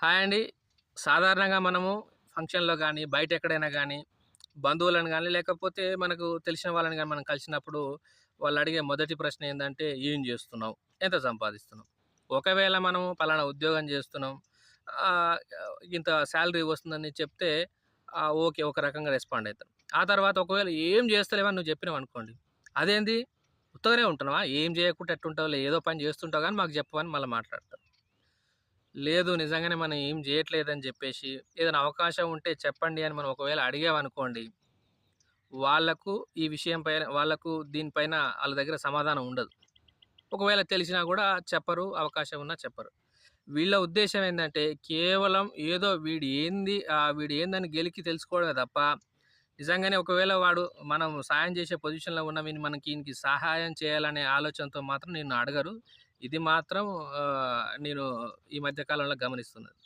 Hi అండి. సాధారణంగా మనము ఫంక్షన్‌లో గానీ, బయట ఎక్కడైనా గానీ, బంధువులను గానీ, లేకపోతే మనకు తెలిసిన వాళ్ళని గానీ మనం కలిసినప్పుడు వాళ్ళడిగే మొదటి ప్రశ్న ఏందంటే, "ఏం జేస్తున్నావు? ఎంత సంపాదిస్తున్నావు?" ఒకవేళ మనము పలానా ఉద్యోగం జేస్తున్నాం, ఆహ్, ఇంత సాలరీ వస్తుందని చెప్తే ఓకే. ఒక రకంగా రెస్పాండ్ అయితారు. ఆ తర్వాత ఒకవేళ ఏం జేస్తలేవని నువ్వు జెప్పినావనుకోండి, "అదేంది? ఉత్తగనే ఉంటున్నావా? ఏం జేయకుండా ఎట్టుంటావులే, ఏదో పని జేస్తుంటావు గానీ మాకు జెప్పవని" మళ్ళా మాట్లాడతారు. లేదు. నిజంగానే మనం ఏం జేయట్లేదని జెప్పేసి, ఏదైనా అవకాశం ఉంటే చెప్పండి అని మనం ఒకవేళ అడిగామనుకోండి, వాళ్ళకు ఈ విషయం పైన వాళ్ళకు దీనిపైన ఆళ్ళ దగ్గర సమాధానం ఉండదు. ఒకవేళ తెలిసినా గూడా చెప్పరు. అవకాశం ఉన్నా చెప్పరు. వీళ్ళ ఉద్దేశ్యం ఏందంటే, కేవలం ఏదో వీడు ఏందని గెలికి తెలుసుకోవడమే తప్ప, నిజంగానే ఒకవేళ వాడు మనం సాయం జేసే పొజిషన్‌లో ఉన్న మనకి ఈనికి సహాయం చేయాలనే ఆలోచనతో మాత్రం నిన్ను అడగరు. ఇది మాత్రం నేను ఈ మధ్య కాలంలో గమనిస్తున్నాను.